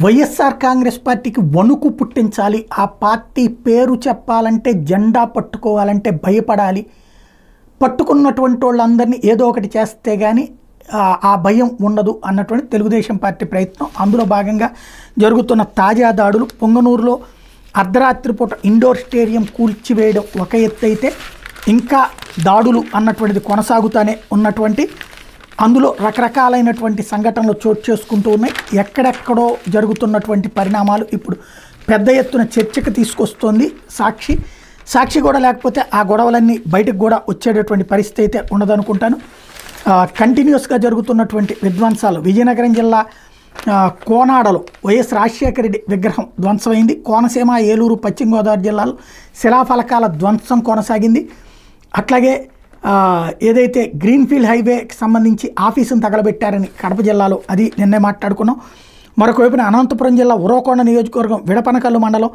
వైఎస్ఆర్ కాంగ్రెస్ పార్టీకి వణుకు పుట్టించాలి. ఆ పార్టీ పేరు చెప్పాలంటే, జెండా పట్టుకోవాలంటే భయపడాలి. పట్టుకున్నటువంటి వాళ్ళందరినీ ఏదో ఒకటి చేస్తే కానీ ఆ భయం ఉండదు అన్నటువంటి తెలుగుదేశం పార్టీ ప్రయత్నం. అందులో భాగంగా జరుగుతున్న తాజా దాడులు, పొంగనూరులో అర్ధరాత్రి పూట ఇండోర్ స్టేడియం కూల్చివేయడం ఒక ఎత్తు అయితే, ఇంకా దాడులు అన్నటువంటిది కొనసాగుతూనే ఉన్నటువంటి, అందులో రకరకాలైనటువంటి సంఘటనలు చోటు చేసుకుంటూ ఉన్నాయి. ఎక్కడెక్కడో జరుగుతున్నటువంటి పరిణామాలు ఇప్పుడు పెద్ద ఎత్తున చర్చకు తీసుకొస్తోంది సాక్షి కూడా లేకపోతే ఆ గొడవలన్నీ బయటకు కూడా వచ్చేటటువంటి పరిస్థితి అయితే ఉండదనుకుంటాను. కంటిన్యూస్గా జరుగుతున్నటువంటి విధ్వంసాలు, విజయనగరం జిల్లా కోనాడలో వైఎస్ రాజశేఖర రెడ్డి విగ్రహం ధ్వంసమైంది. కోనసీమ, ఏలూరు, పశ్చిమ గోదావరి జిల్లాలో శిలాఫలకాల ధ్వంసం కొనసాగింది. అట్లాగే ఏదైతే గ్రీన్ఫీల్డ్ హైవేకి సంబంధించి ఆఫీసును తగలబెట్టారని కడప జిల్లాలో, అది నిన్నే మాట్లాడుకున్నాం. మరొక వైపున అనంతపురం జిల్లా ఉరవకొండ నియోజకవర్గం విడపనకల్లు మండలం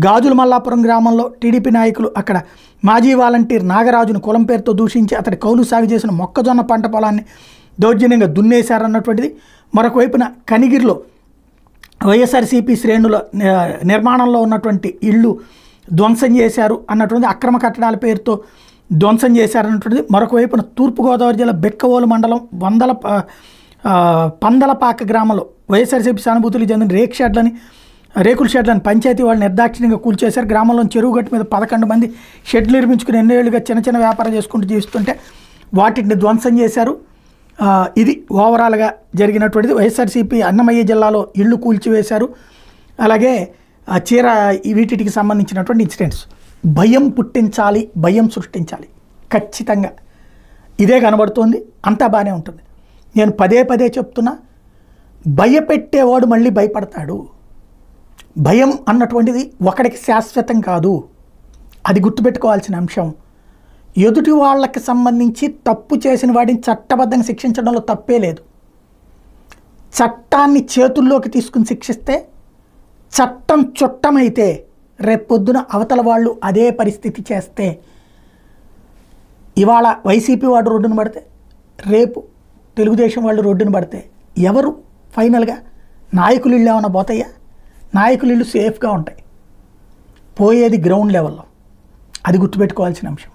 గాజుల మల్లాపురం గ్రామంలో టీడీపీ నాయకులు అక్కడ మాజీ వాలంటీర్ నాగరాజును కులం పేరుతో దూషించి అతడి కౌలు సాగు చేసిన మొక్కజొన్న పంట పొలాన్ని దౌర్జన్యంగా దున్నేశారన్నటువంటిది. మరొక వైపున కనిగిరిలో వైఎస్ఆర్సీపీ శ్రేణుల నిర్మాణంలో ఉన్నటువంటి ఇళ్ళు ధ్వంసం చేశారు అన్నటువంటి, అక్రమ కట్టడాల పేరుతో ధ్వంసం చేశారన్నటువంటిది. మరొక వైపున తూర్పుగోదావరి జిల్లా బెక్కవోలు మండలం పందలపాక గ్రామంలో వైఎస్ఆర్సీపీ సానుభూతులు చెందిన రేకుల షెడ్లను పంచాయతీ వాళ్ళు నిర్దాక్షిణ్యంగా కూల్చేశారు. గ్రామంలో చెరువు గట్టు మీద 11 మంది షెడ్లు నిర్మించుకుని ఎన్నేళ్లుగా చిన్న వ్యాపారం చేసుకుంటూ జీవిస్తుంటే వాటిని ధ్వంసం చేశారు. ఇది ఓవరాల్గా జరిగినటువంటిది. వైఎస్ఆర్సీపీ అన్నమయ్య జిల్లాలో ఇళ్ళు కూల్చివేశారు. అలాగే వీటికి సంబంధించినటువంటి ఇన్సిడెంట్స్. భయం పుట్టించాలి, భయం సృష్టించాలి, ఖచ్చితంగా ఇదే కనబడుతోంది. అంతా బాగానే ఉంటుంది. నేను పదే చెప్తున్నా, భయపెట్టేవాడు మళ్ళీ భయపడతాడు. భయం అన్నటువంటిది ఒకడికి శాశ్వతం కాదు, అది గుర్తుపెట్టుకోవాల్సిన అంశం. ఎదుటి వాళ్ళకి సంబంధించి తప్పు చేసిన వాడిని చట్టబద్ధంగా శిక్షించడంలో తప్పే లేదు. చట్టాన్ని చేతుల్లోకి తీసుకుని శిక్షిస్తే చట్టం చుట్టమైతే రేపొద్దున అవతల వాళ్ళు అదే పరిస్థితి చేస్తే, ఇవాళ వైసీపీ వాడు రోడ్డును పడితే రేపు తెలుగుదేశం వాళ్ళు రోడ్డును పడితే ఎవరు ఫైనల్గా? నాయకులు ఇళ్ళు ఏమైనా పోతాయా? నాయకులు ఇళ్ళు సేఫ్గా ఉంటాయి. పోయేది గ్రౌండ్ లెవెల్లో, అది గుర్తుపెట్టుకోవాల్సిన అంశం.